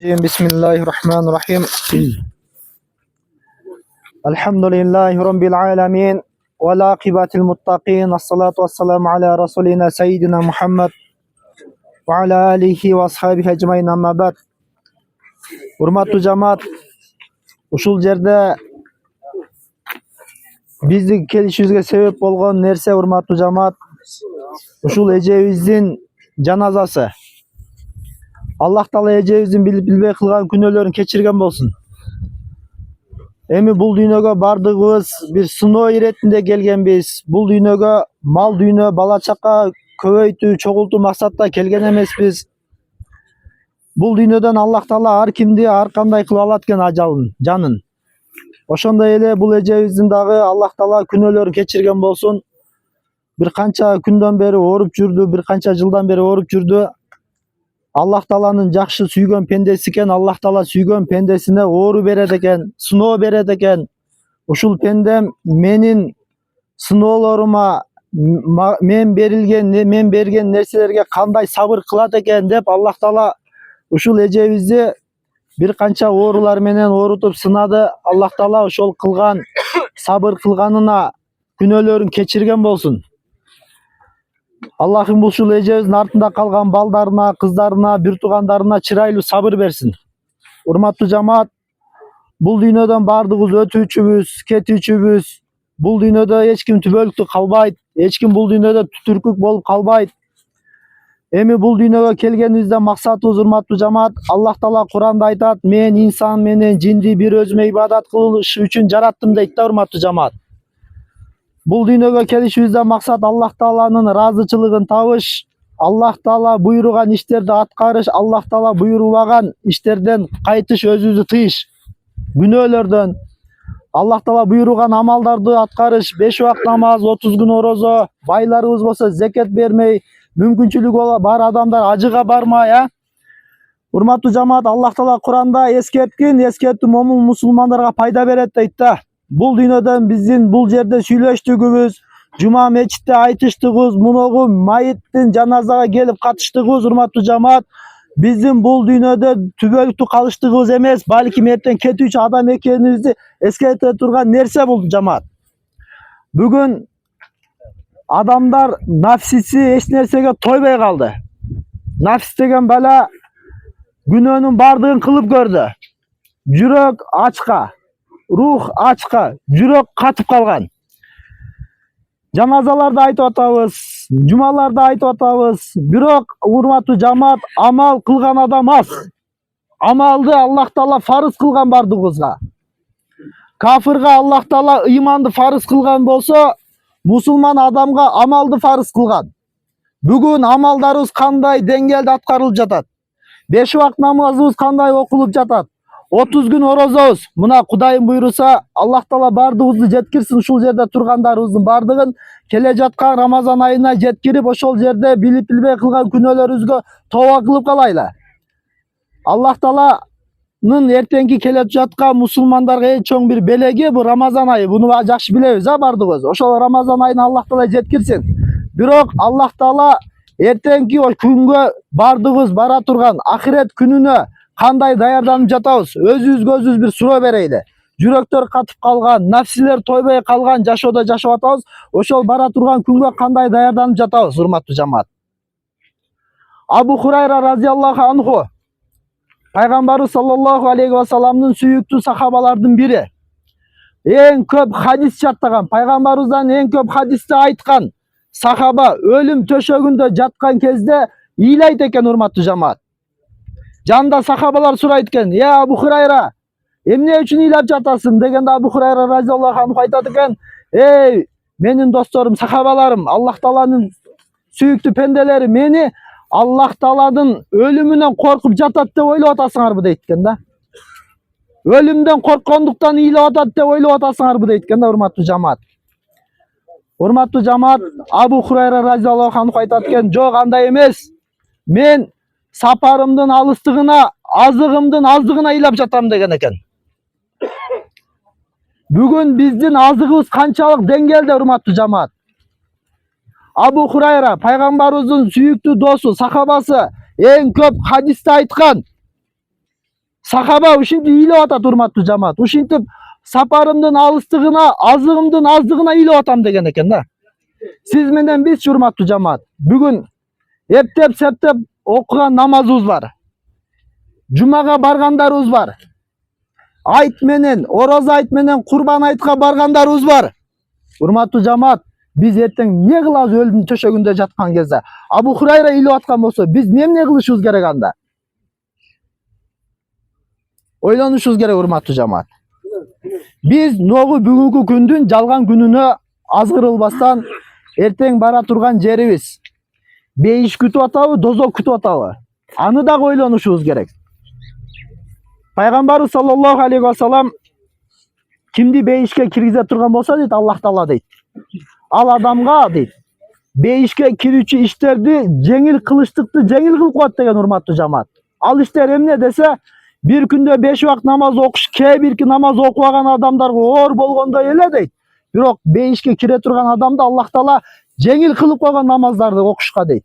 Bismillahirrahmanirrahim. Elhamdülillahi Rabbil alemin. Ve lâkibetil muttaqin. Esselatu vesselamu ala Resulina Seyyidina Muhammed. Ve ala alihi ve ashabihi ecmain amma ba'd. Hurmatlı cemaat, uşul jerde bizni kelişibizge sebep bolgon nerse hurmatlı cemaat, uşul ejebиздин janazасы. Allah Taala ejebиздин bilbey kılgan günölerin keçirgen bolsun. Эми бул дүйнөгө бардыгыбыз бир сыноо иретинде келгенбиз. Бул дүйнөгө мал дүйнө, бала чака көбөйтүү, чогултуу максатта келген эмеспиз. Бул дүйнөдөн Аллах Таала ар кимди ар кандай кылып алат экен ажалын, жанын. Ошондой эле бул эжебиздин дагы Аллах Таала күнөөлөрүн кечирген болсун. Бир канча күндөн бери ооруп жүрдү, бир канча жылдан бери ооруп жүрдү. Аллах Тааланын жакшы сүйгөн пендеси экен. Аллах Таала сүйгөн пендесине оору берет экен, сыноо берет экен. Ушул пендем менин сыноолорума, мен берген нерселерге кандай сабыр кылат экен деп Аллах Таала ушул эжебизди бир канча оорулар менен оорутуп сынады. Аллах Таала ошол кылган сабыр кылганына күнөөлөрүн кечирген болсун. Аллахым ушул эжебиздин артында калган балдарына, кыздарына, бир туугандарына чырайлуу сабыр берсин. Урматтуу жамаат, бул дүйнөдөн бардыгыбыз өтүүчүбүз, кетүүчүбүз. Бул дүйнөдө эч ким түбөлүктүү калбайт, эч ким бул дүйнөдө түтүркүк болуп калбайт. Эми бул дүйнөгө келгенибизде максатыбыз, урматтуу жамаат, Аллах Таала Куранда айтат: "Мен инсан менен жинди бир өзүмө ибадат кылыш үчүн жараттым" дейт да, урматтуу жамаат. Бул дүйнөгө келишибизден максат Аллах Тааланын ыраазычылыгын табыш, Аллах Таала буйруган иштерди аткарыш, Аллах Таала буйрубаган иштерден кайтыш, өзүбүздү тыйыш, күнөөлөрдөн. Аллах Таала буйруган амалдарды аткарыш, 5 убак намаз, 30 күн орозо, байларыбыз болсо зекет бермей, мүмкүнчүлүгү бар адамдар ажыга бармай, Урматтуу жамаат, Аллах Таала Куранда эскертүү момун мусулмандарга пайда берет дейт да. Бул дүйнөдөн биздин бул жерде сүйлөштүгүбүз, жума мечитте айтыштыгыбыз, муногу майыттын жаназага келип катыштыгыбыз, урматтуу жамаат, биздин бул дүйнөдө түбөлүктүү калыштыгыбыз эмес, балким эртең кетүүчү адам экенибизди эскерте турган нерсе бул жамаат. Бүгүн адамдар нафсиси эч нерсеге тойбой калды. Нафс деген бала күнөөнүн бардыгын кылып көрдү. Жүрөк ачка, рух ачка, жүрөк катып калган. Жаназаларды айтып атабыз, жумаларды айтып атабыз. Бирок урматтуу жамаат, амал кылган адам аз. Амалды Аллах Таала фарыз кылган бардыгыбызга. Кафирга Аллах Таала ыйманды фарыз кылган болсо, мусулман адамга амалды фарыз кылган. Бүгүн амалдарыбыз кандай деңгээлде аткарылып жатат? 5 убак намазыбыз кандай окулуп жатат? 30 күн орозобуз. Мына Кудайым буйруса, Аллах Таала бардыгыбызды жеткирсин, ушул жерде тургандарыбыздын бардыгын келе жаткан Рамазан айына жеткирип, ошол жерде билип билбей кылган күнөөлөрүбүзгө тооба кылып калайлы. Аллах Тааланын эртеңки келе жаткан мусулмандарга эң чоң бир белеги бул Рамазан айы. Буну жакшы билебиз, бардыгыбыз. Ошол Рамазан айына Аллах Таала жеткирсин. Бирок Аллах Таала эртеңки күнгө бардыгыбыз бара турган ахирет күнүнө кандай даярданып жатабыз? Өзүбүзгө өзүбүз бир суроо берейли. Жүрөктөр катып калган, нафсилер тойбой калган жашоодо жашап атабыз. Ошол бара турган күнгө кандай даярданып жатабыз, урматтуу жамаат? Абу Хурайра разияллаху анху, пайгамбарыбыз саллаллаху алейхи ва салламдын сүйүктүү сахабалардын бири. Эң көп хадис жаттаган, пайгамбарыбыздан эң көп хадисти айткан сахаба өлүм төшөгүндө жаткан кезде ыйлайт экен, урматтуу жамаат. Жанда сахабалар сурайт экен: "Я Абу Хурайра, эмне үчүн ыйлап жатасың?" дегенде Абу Хурайра разияллаху анху айтат экен: "Эй, менин досторум, сахабаларым, Аллах Тааланын сүйүктүү пенделери, мени Аллах Тааладын өлүмүнөн коркуп жатат деп ойлоп атасыңарбы?" дейт экен да. Өлүмдөн корккондуктан ыйлап атат деп ойлоп атасыңарбы дейт экен да, урматтуу жамаат. Урматтуу жамаат, Абу Хурайра разияллаху анху айтат экен: "Жок, андай эмес. Мен сапарымдын алыстыгына, азыгымдын аздыгына ыйлап жатам" деген экен. Бүгүн биздин азыгыбыз канчалык деңгээлде, урматтуу жамаат? Абу Хурайра, пайгамбарыбыздын сүйүктүү досу, сахабасы, эң көп хадисти айткан. Сахаба ушинтип ыйлап атат урматтуу жамаат. Ушинтип сапарымдын алыстыгына, азыгымдын аздыгына ыйлап атам деген экен да. Сиз менен биз урматтуу жамаат. Бүгүн эптеп септеп окуган намазыбыз бар. Жумага баргандарыбыз бар. Айт менен, ороза айт менен курбан айтка баргандарыбыз бар. Урматтуу жамаат, биз эртең эмне кылабыз өлүмдүн төшөгүндө жаткан кезде? Абу Хурайра ыйлап аткан болсо, биз эмне кылышыбыз керек анда? Ойлонушубуз керек урматтуу жамаат. Биз ногу бүгүнкү күндүн жалган күнүнө азгырылбастан эртең бара турган жерибиз. Бейиш күтүп атабы, дозок күтүп атабы? Аны дагы ойлонушубуз керек. Пайгамбарыбыз саллаллаху алейхи ва салам кимди бейишке киргизе турган болсо дейт, Аллах Таала дейт. Ал адамга дейт, бейишке кирүүчү иштерди жеңил кылычтыкты жеңил кылып коет деген урматтуу жамаат. Ал иштер эмне десе, бир күндө 5 убакыт намаз окуш, кээ бирки намаз окубаган адамдарга оор болгондой эле дейт. Бирок бейишке кире турган адамды Аллах Таала жеңил кылып койгон намаздарды окушка дейт.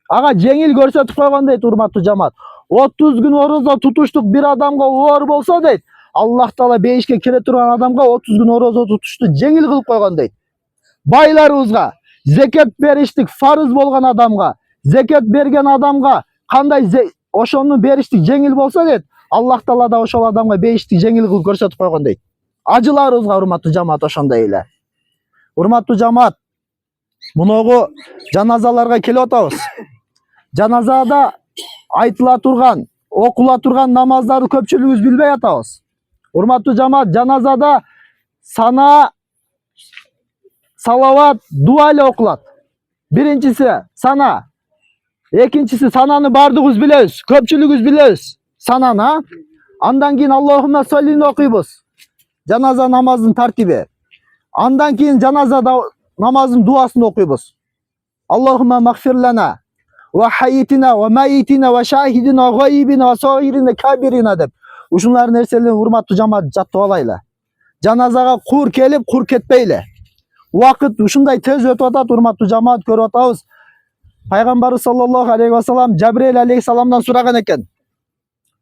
Ага жеңил көрсөтүп койгон дейт урматтуу жамаат. 30 күн орозо тутуштук бир адамга оор болсо дейт, Аллах Таала бейишке кире турган адамга 30 күн орозо тутушту жеңил кылып койгон дейт. Байларыбызга, зекет бериштик фарыз болгон адамга, зекет берген адамга кандай ошону бериштик жеңил болсо дейт, Аллах Таала да ошол адамга бейиштик жеңил кылып көрсөтүп койгон дейт. Ажыларыбызга урматтуу жамаат ошондой эле. Урматтуу жамаат, муногу жаназаларга келип атабыз. Жаназада айтыла турган, окула турган намаздарды көпчүлүгүбүз билбей атабыз. Урматтуу жамаат, жаназада сана, салават, дуа эле окулат. Биринчиси сана, экинчиси сананы бардыгыбыз билебиз, көпчүлүгүбүз билебиз сананы. Андан кийин Аллахумма соллини окуйбуз. Жаназа намазынын тартиби. Андан кийин жаназа намазынын дуасын окуйбуз. Аллахумма магфир лана ва хайитина ва маитина ва шахидина ва гайибина ва сагирина кабирина деп. Ушулар нерселерди урматтуу жамаат жаттап алайлы. Жаназага кур келип, кур кетпейли. Убакыт ушундай тез өтүп атат, урматтуу жамаат, көрүп атабыз. Пайгамбарыбыз саллаллаху алейхи ва салам Жабрейил алейхиссаламдан сураган экен.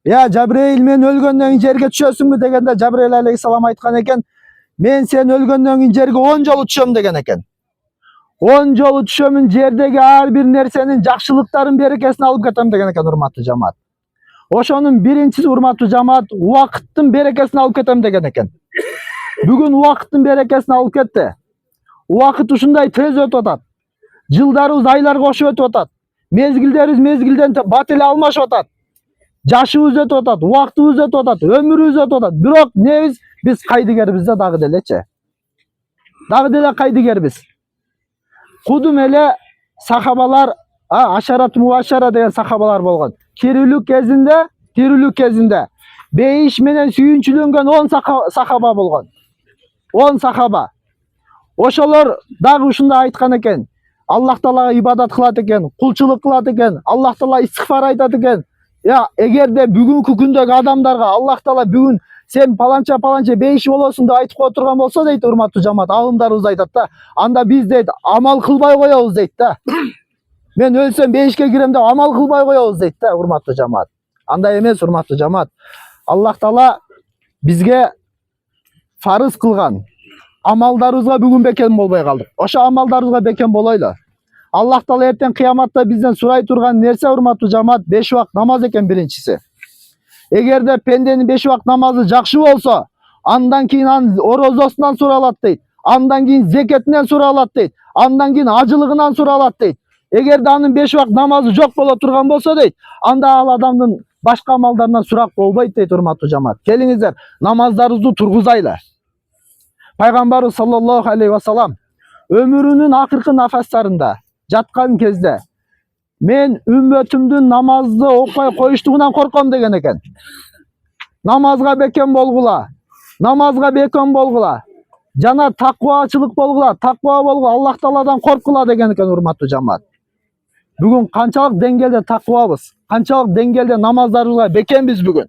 Я Жабрейил, мен өлгөндөн кийин жерге түшөсүңбү дегенде, Жабрейил алейхиссалам айткан экен, мен сен өлгөндөн кийин жерге 10 жолу түшөм деген экен. 10 жолу түшөмүн, жердеги ар бир нерсенин жакшылыктарын берекесин алып кетем деген экен урматтуу жамаат. Ошонун биринчиси урматтуу жамаат, убакыттын берекесин алып кетем деген экен. Бүгүн убакыттын берекесин алып кетти. Убакыт ушундай тез өтүп атат. Жылдарыбыз айларга кошуп өтүп атат. Мезгилдерибиз мезгилден бат эле алмашып атат. Жашыбыз өтүп атат, убактыбыз өтүп атат, өмүрүбүз өтүп атат. Бирок биз кайдыгербиз да дагы делечи. Дагы деле кайдыгербиз. Кудум эле сахабалар, ашарат мубашара деген сахабалар болгон. Тирүүлүк кезинде бейиш менен сүйүнчүлөнгөн 10 сахаба болгон. 10 сахаба. Ошолор дагы ушундай айткан экен. Аллах Таалага ибадат кылат экен, кулчулук кылат экен, Аллах Таала истигфар айтат экен. Эгерде бүгүнкү күндөгү адамдарга Аллах Таала бүгүн сен паланча бейиш болосуң деп айтып кое турган болсо дейт, урматтуу жамаат, алымдарыбыз айтат да, анда биз дейт амал кылбай коебуз дейт да. Мен өлсөм бейишке кирем деп амал кылбай коебуз дейт да, урматтуу жамаат. Андай эмес, урматтуу жамаат. Аллах Таала бизге фарыз кылган амалдарыбызга бүгүн бекем болбой калдык. Ошо амалдарыбызга бекем болойлу. Аллах Таала эртең кыяматта бизден сурай турган нерсе, урматтуу жамаат, 5 убакыт намаз экен биринчиси. Эгерде пенденин 5 убакыт намазы жакшы болсо, андан кийин анын орозосунан суралат дейт. Андан кийин зекетинен суралат дейт. Андан кийин ажылыгынан суралат дейт. Эгерде анын 5 убакыт намазы жок боло турган болсо дейт, анда ал адамдын башка амалдарынан сурак болбойт дейт, урматтуу жамаат. Келиңиздер, намаздарыбызды тургузайлы. Пайгамбарыбыз саллаллаху алейхи ва салам өмүрүнүн акыркы нафастарында жаткан кезде мен үммөтүмдүн намазды окуй коюштугунан корком деген экен. Намазга бекем болгула, намазга бекем болгула, жана таквачылык болгула, таква болгула, Аллах Тааладан коркула деген экен, урматтуу жамаат. Бүгүн канчалык деңгээлде таквабыз, канчалык деңгээлде намаздарыбызга бекембиз бүгүн.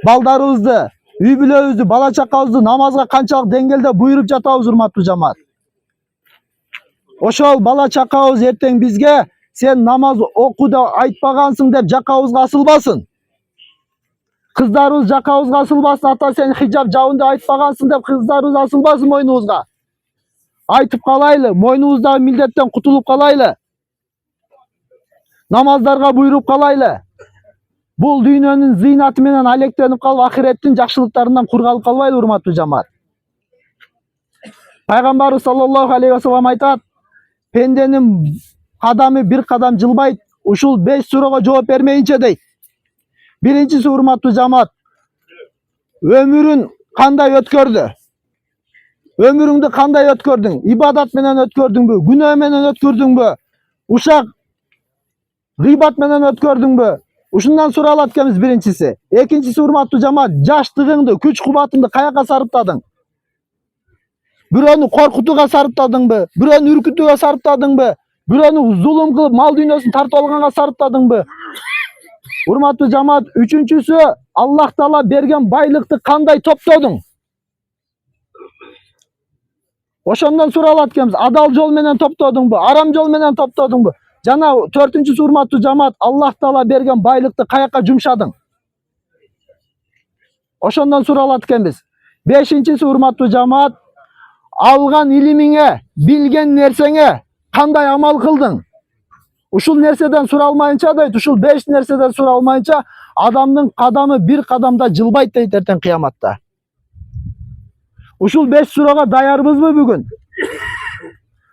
Балдарыбызды, үй бүлөбүздү, бала чакабызды намазга канчалык деңгээлде буйруп жатабыз, урматтуу жамаат. Ошол бала чакабыз эртең бизге сен намаз оку деп айтпагансың деп жакабызга асылбасын. Kızlarыбыз жакабызга асылбасын, ата сен хижап жабынды айтпагансың деп кыздарыбыз асылбасын мойнубузга. Айтып калайлы, мойнубуздагы милдеттен кутулуп калайлы. Намаздарга буйруп калайлы. Бул дүйнөнүн зыйнаты менен алектенип калып, ахиреттин жакшылыктарынан кур калып калбайлы, урматтуу жамаат. Пайгамбарыбыз саллаллаху алейхи ва саллям айтат: пенденин кадамы бир кадам жылбайт, ушул 5 суроого жооп бермейинче дейт. Биринчиси, урматтуу жамаат, өмүрүн кандай өткөрдү? Өмүрүңдү кандай өткөрдүң? Ибадат менен өткөрдүңбү? Күнөө менен өткөрдүңбү? Ушак гыйбат менен өткөрдүңбү? Ушундан суралат экенбиз биринчиси. Экинчиси, урматтуу жамаат, жаштыгыңды, күч кубатыңды каяка сарптадың? Бирөөнү коркутууга сарптадыңбы? Бирөөнү үркүтүүгө сарптадыңбы? Бирөөнү зулум кылып мал дүйнөсүн тартып алганга сарптадыңбы? Урматтуу жамаат, үчүнчүсү, Аллах Таала берген байлыкты кандай топтодуң? Ошондон суралат экенбиз. Адал жол менен топтодуңбу? Арам жол менен топтодуңбу? Жана төртүнчүсү, урматтуу жамаат, Аллах Таала берген байлыкты каяка жумшадың? Ошондон суралат экенбиз. Бешинчиси, урматтуу жамаат, алган илимиңе, билген нерсеңе кандай амал кылдың? Ушул нерседен суралмайынча дейт, ушул 5 нерседен суралмайынча адамдын кадамы бир кадамда жылбайт дейт эртең кыяматта. Ушул 5 суроого даярбызбы бүгүн?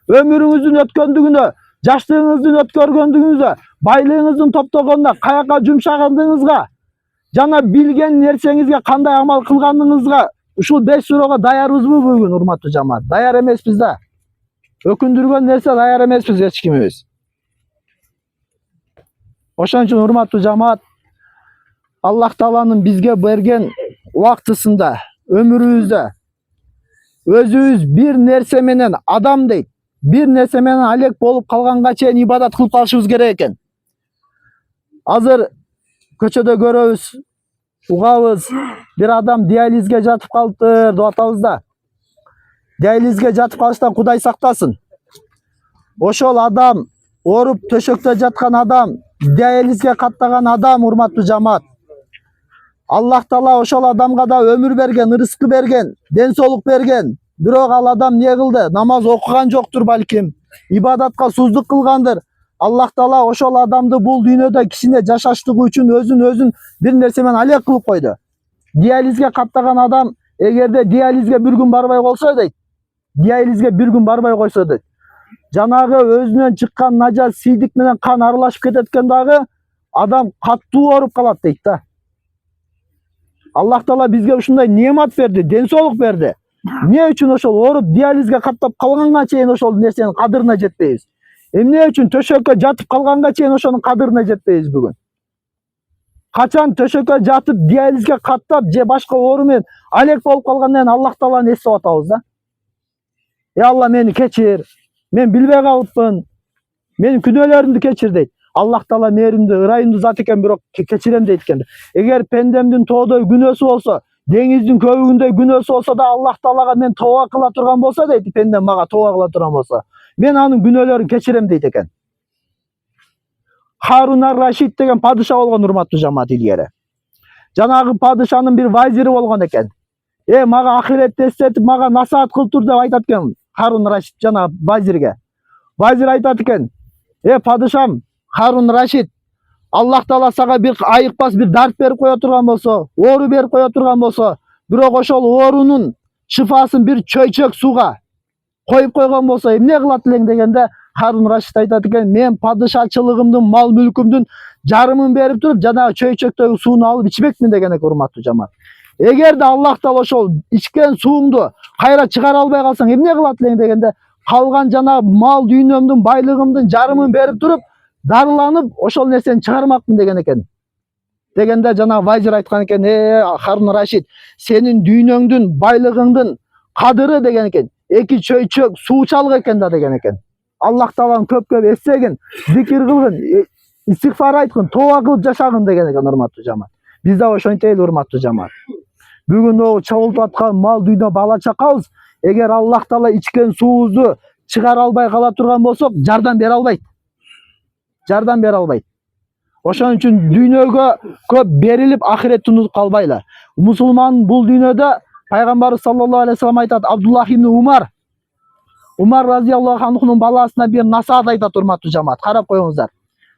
Өмүрүңүздүн өткөндүгүнө, жаштыгыңыздын өткөргөндүгүңүзгө, байлыгыңыздын топтогонуна, каяка жумшагандыгыңызга жана билген нерсеңизге кандай амал кылганыңызга ушул 5 суроого даярбызбы бүгүн, урматтуу жамаат? Даяр эмеспиз да. Өкүндүргөн нерсе даяр эмеспиз эч кимибиз. Ошон үчүн, урматтуу жамаат, Аллах Тааланын бизге берген убактысында, өмүрүбүздө өзүбүз бир нерсе менен, адам дейт, бир нерсе менен алек болуп калганга чейин ибадат кылып калышыбыз керек экен. Азыр көчөдө көрөбүз, угабыз, бир адам диализге жатып калыптыр деп атабыз да. Диализге жатып калыштан Кудай сактасын. Ошол адам, ооруп төшөктө жаткан адам, диализге каттаган адам, урматтуу жамаат, Аллах Таала ошол адамга да өмүр берген, ырыскы берген, ден соолук берген. Бирок ал адам не кылды? Намаз окуган жоктур балким, ибадатка суздук кылгандыр. Аллах Таала ошол адамды бул дүйнөдө кичине жашаштыгы үчүн өзүн бир нерсе менен алек кылып койду. Диализге каттаган адам эгерде диализге бир күн барбай койсо дейт, диализге бир күн барбай койсо дейт, жанагы өзүнөн чыккан нажат сийдик менен кан аралашып кетет экен дагы, адам каттуу ооруп калат дейт да. Аллах Таала бизге ушундай неамат берди, ден соолук берди. Эмне үчүн ошол ооруп диализге каттап калганга чейин ошол нерсенин кадырына жетпейбиз? Эмне үчүн төшөккө жатып калганга чейин ошонун кадырына жетпейбиз бүгүн? Качан төшөккө жатып диализге каттап же башка оору менен алек болуп калгандан кийин Аллах Тааланы эстеп атабыз да. Алла, мени кечир, мен билбей калыпмын, менин күнөөлөрүмдү кечир дейт. Аллах Таала мээримдүү, ырайымдуу зат экен, бирок кечирем дейт экен. Эгер пендемдин тоодой күнөөсү болсо, деңиздин көбүгүндөй күнөөсү болсо да Аллах Таалага мен тооба кыла турган болсо дейт, пендем мага тооба кыла турган болсо, мен анын күнөөлөрүн кечирем дейт экен. Харун ар-Рашид деген падыша болгон, урматтуу жамаат, илгери. Жанагы падышанын бир вазири болгон экен. Мага ахиретти эстетип, мага насаат кылып тур деп айтат экен Харун Рашид жана вазирге. Вазир айтат экен: падышам, Харун Рашид, Аллах Таала сага бир айыкпас бир дарт берип кое турган болсо, оору берип кое турган болсо, бирок ошол оорунун шифасын бир чөйчөк сууга коюп койгон болсо эмне кылат элең дегенде, Харун Рашид айтат экен: мен падышачылыгымдын, мал мүлкүмдүн жарымын берип туруп, жанагы чөйчөктөгү сууну алып ичмекмин деген экен, урматтуу жамаат. Эгерде Аллах Таала ошол ичкен сууңду кайра чыгара албай калсаң эмне кылат элең дегенде, калган жанагы мал дүйнөмдүн, байлыгымдын жарымын берип туруп, дарыланып ошол нерсени чыгармакмын деген экен. Дегенде жанагы вазир айткан экен: Харун Рашид, сенин дүйнөңдүн, байлыгыңдын кадыры деген экен, 2 чөйчөк суу чалык экен да деген экен. Аллах Тааланы көп эстегин, зикир кылгын, истигфар айткын, тооба кылып жашагын деген экен, урматтуу жамаат. Биз да ошентели, урматтуу жамаат. Бүгүн могу чогултуп аткан мал дүйнө, бала чакабыз, эгер Аллах Таала ичкен суубузду чыгара албай кала турган болсок, жардам бере албайт. Жардам бере албайт. Ошон үчүн дүйнөгө көп берилип ахиретти унутуп калбайлы. Мусулман бул дүйнөдө пайгамбарыбыз саллаллаху алейхи вассалам айтат, Абдуллах ибн Умар разияллаху анхунун баласына бир насаат айтат, урматтуу жамаат. Карап коюңуздар.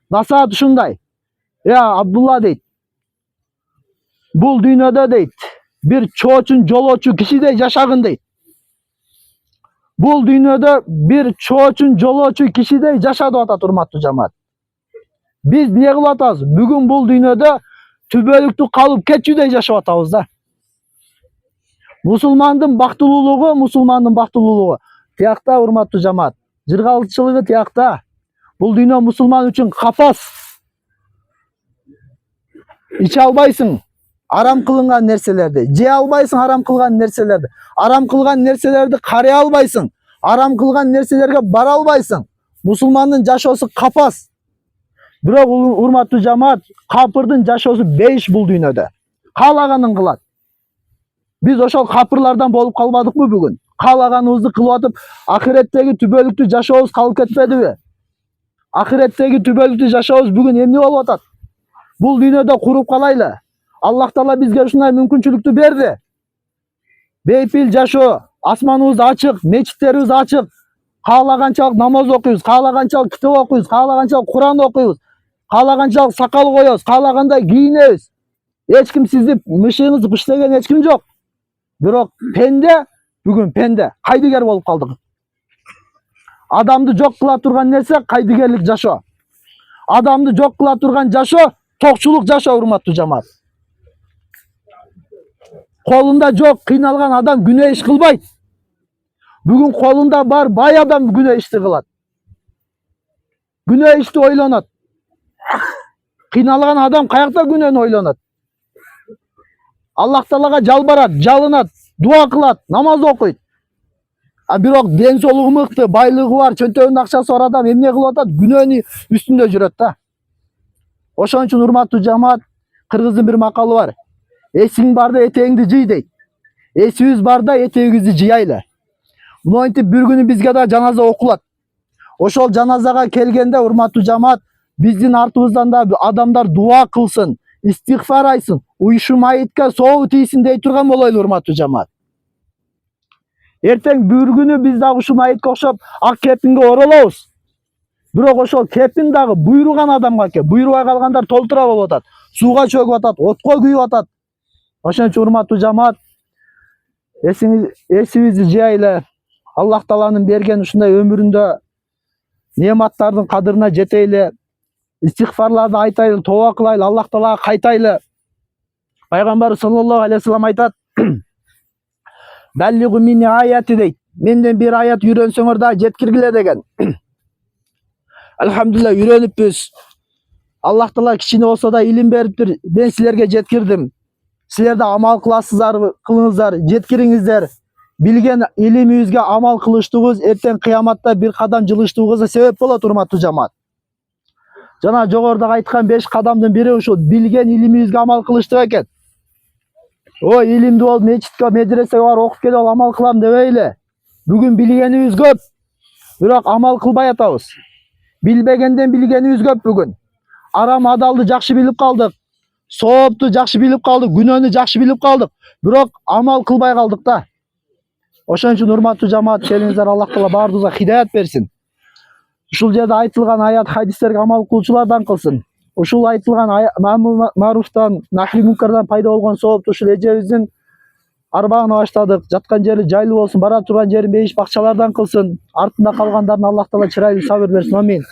Насаат ушундай. Абдулла дейт. Бул дүйнөдө дейт, бир чоочун жолоочу кишидей жашагын дейт. Бул дүйнөдө бир чоочун жолоочу кишидей жаша деп атат, урматтуу жамаат. Биз эмне кылып атабыз? Бүгүн бул дүйнөдө түбөлүктүү калып кетчүдөй жашап атабыз да. Мусулмандын бактылуулугу тиякта, урматтуу жамаат. Жыргалчылыгы тиякта. Бул дүйнө мусулман үчүн капас. Иче албайсың арам кылынган нерселерди, же албайсың арам кылган нерселерди. Арам кылган нерселерди карый албайсың. Арам кылган нерселерге бара албайсың. Мусулмандын жашоосу капас. Бирок урматтуу жамаат, капырдын жашоосу бейиш бул дүйнөдө. Каалаганын кылат. Биз ошол капырлардан болуп калбадыкпы бүгүн? Каалаганыбызды кылып атып, ахиреттеги түбөлүктүү жашообуз калып кетпедиби? Ахиреттеги түбөлүктүү жашообуз бүгүн эмне болуп атат? Бул дүйнөдө куруп калайлы. Аллах Таала бизге ушундай мүмкүнчүлүктү берди. Бейпил жашоо, асманыбыз ачык, мечиттерибиз ачык. Каалаганчалык намаз окуйбуз, каалаганчалык китеп окуйбуз, каалаганчалык Куран окуйбуз, каалаганчалык сакал коебуз, каалагандай кийинебиз. Эч ким сизди мышыгыңызды быштеген эч ким жок. Бирок бүгүн пенде кайдыгер болуп калдык. Адамды жок кыла турган нерсе кайдыгерлик жашоо. Адамды жок кыла турган жашоо токчулук жашоо, урматтуу жамаат. Колунда жок кыйналган адам күнөө иш кылбайт. Бүгүн колунда бар бай адам күнөө ишти кылат. Күнөө ишти ойлонот. Кыйналган адам каякта күнөөнү ойлонот. Аллах Таалага жалбарат, жалынат, дуа кылат, намаз окуйт. Бирок ден соолугу мыкты, байлыгы бар, чөнтөгүндө акчасы бар адам эмне кылып атат? Күнөөнү үстүндө жүрөт да. Ошон үчүн урматтуу жамаат, кыргыздын бир макалы бар. Эсиң барда этегиңди жый дейт. Эсибиз барда этегибизди жыялы. Монтип бир күнү бизге да жаназа окулат. Ошол жаназага келгенде, урматтуу жамаат, биздин артыбыздан да адамдар дуа кылсын, истигфар айтсын, уйшу майытка сообу тийсин дей турган болойлу, урматтуу жамаат. Эртең бир күнү биз дагы ушу майытка окшоп ак кепинге оролобуз. Бирок ошол кепин дагы буйруган адамга экен. Буйрубай калгандар толтура болуп атат. Сууга чөгүп атат, отко күйүп атат. Ошон үчүн урматтуу жамаат, эсибизди жыялы. Аллах Тааланын берген ушундай өмүрүндө неаматтардын кадырына жетели. Истигфарларды айтайлы, тоба кылайлы, Аллах Таалага кайтайлы. Пайгамбар саллаллаху алейхи вассалам айтат: "Баллигу мини аяти" дейт. Менден бир аят үйрөнсөңөр да жеткиргиле деген. Алхамдулилlah үйрөнүппүз. Аллах Таала кичине болсо да илим бериптир. Мен силерге жеткирдим. Силер да амал кылыңыздар, жеткириңиздер. Билген илимибизге амал кылыштыгыбыз эртең кыяматта бир кадам жылыштыгыбызга себеп болот, урматтуу жамаат. Жана жогоруда айткан 5 кадамдын бири ушул билген илимибизге амал кылыштык экен. Илимди болуп мечитке, медресеге барып окуп келип амал кылам дебейли. Бүгүн билгенибиз көп, бирок амал кылбай атабыз. Билбегенден билгенибиз көп бүгүн. Арам адалды жакшы билип калдык. Соопту жакшы билип калдык, күнөөнү жакшы билип калдык, бирок амал кылбай калдык да. Ошон үчүн урматтуу жамаат, келиңиздер, Аллах Таала баарыбызга хидаят берсин. Ушул жерде айтылган аят хадистерге амал кылуучулардан кылсын. Ушул айтылган маруфтан, нахи мункардан пайда болгон соопту ушул эжебиздин арбагына баштадык. Жаткан жери жайлуу болсун, бара турган жери мейиш бакчалардан кылсын. Артында калгандарын Аллах Таала чырайлуу сабыр берсин. Амин.